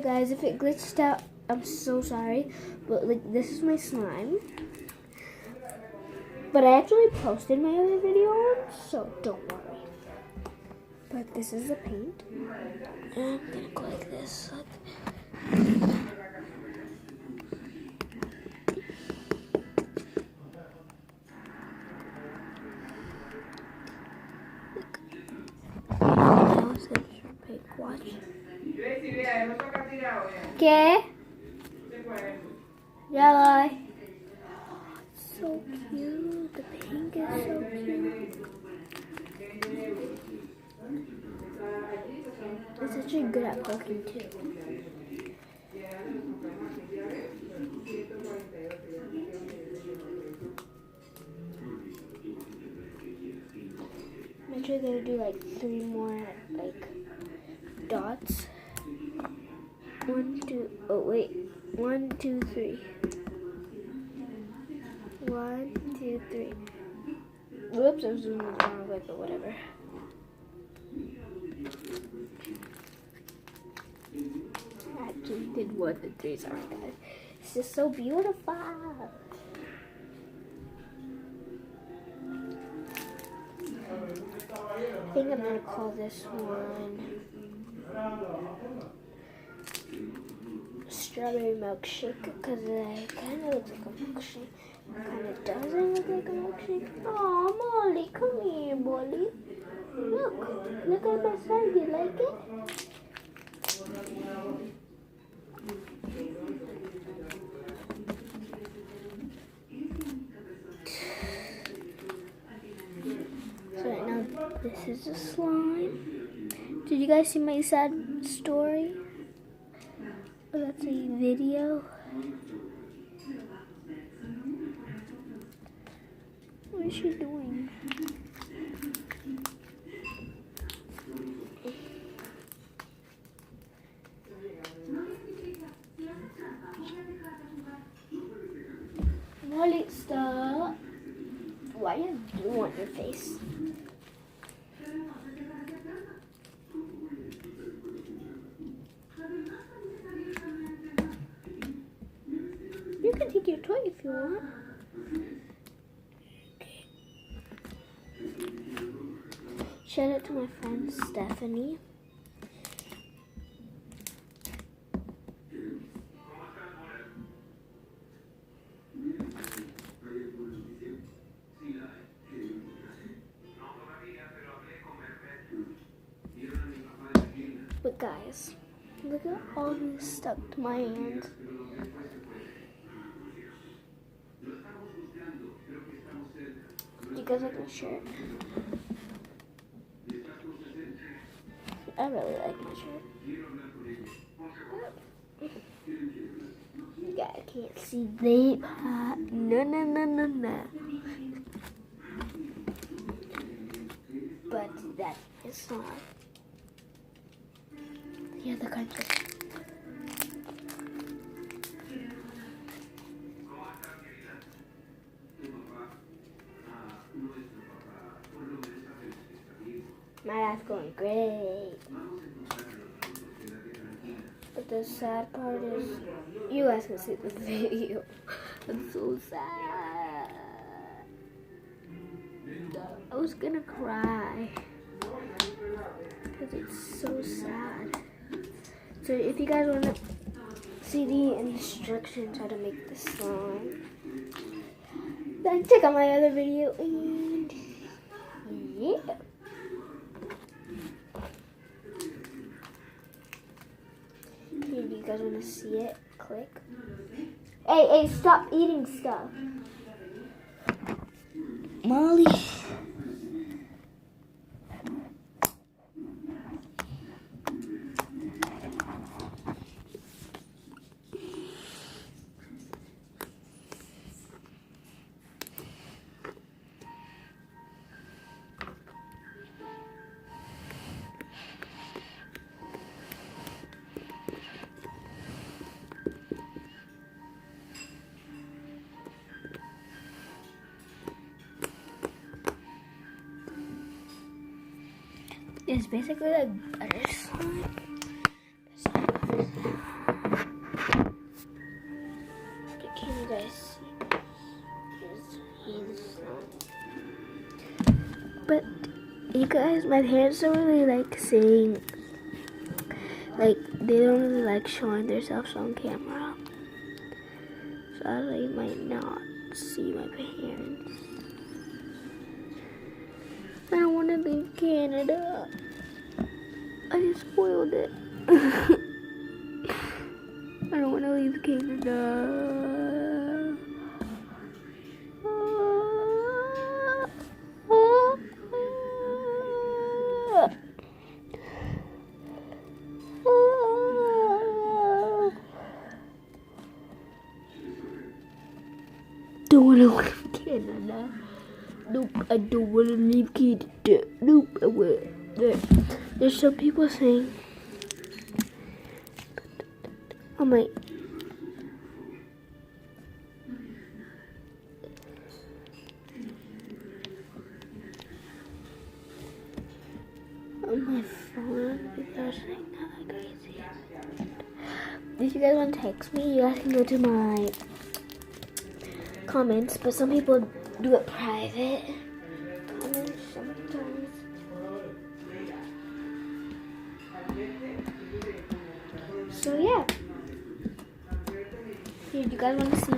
sorry guys if it glitched out. I'm so sorry. But like this is my slime. But I actually posted my other video on, so don't worry. But this is the paint. And I'm gonna go like this. Watch. ¿Qué? Ya voy. So cute. The pink is so cute. It's actually good at poking too. I'm actually gonna do like 3 more like dots. 1, 2, oh wait, 1, 2, 3. 1, 2, 3. Whoops, I'm zooming the wrong way, but whatever. I actually did 1 and 3, sorry guys. It's just so beautiful. I think I'm gonna call this one strawberry milkshake because it kind of looks like a milkshake. Kind of doesn't look like a milkshake. Oh, Molly, come here, Molly. Look at my side. You like it? So right now, this is a slime. Did you guys see my sad story? Oh, that's a video. What is she doing? Molly, stop. Why do you have glue on your face? You can take your toy if you want. Okay. Shout out to my friend Stephanie. But guys, look at all this stuck to my hands. You guys like my shirt? I really like my shirt. You guys can't see the no. But that is not the other country. My life's going great. But the sad part is, you guys can see the video. I'm so sad. I was gonna cry. Because it's so sad. So if you guys want to see the instructions how to make this slime, then check out my other video. And yeah. If you guys want to see it, click. Hey, stop eating stuff. Molly. It's basically like butter slime. guys, my parents don't really like saying, like, they don't really like showing themselves on camera. So I really might not see my parents. I don't want to leave Canada. I just spoiled it. I don't want to leave Canada. Don't want to leave Canada. Nope, I don't want to leave Canada. Nope, I will. There's some people saying, oh my. On my phone, people are saying that like crazy. If you guys want to text me, you guys can go to my comments, but some people do it private comments sometimes. So yeah, here, you guys want to see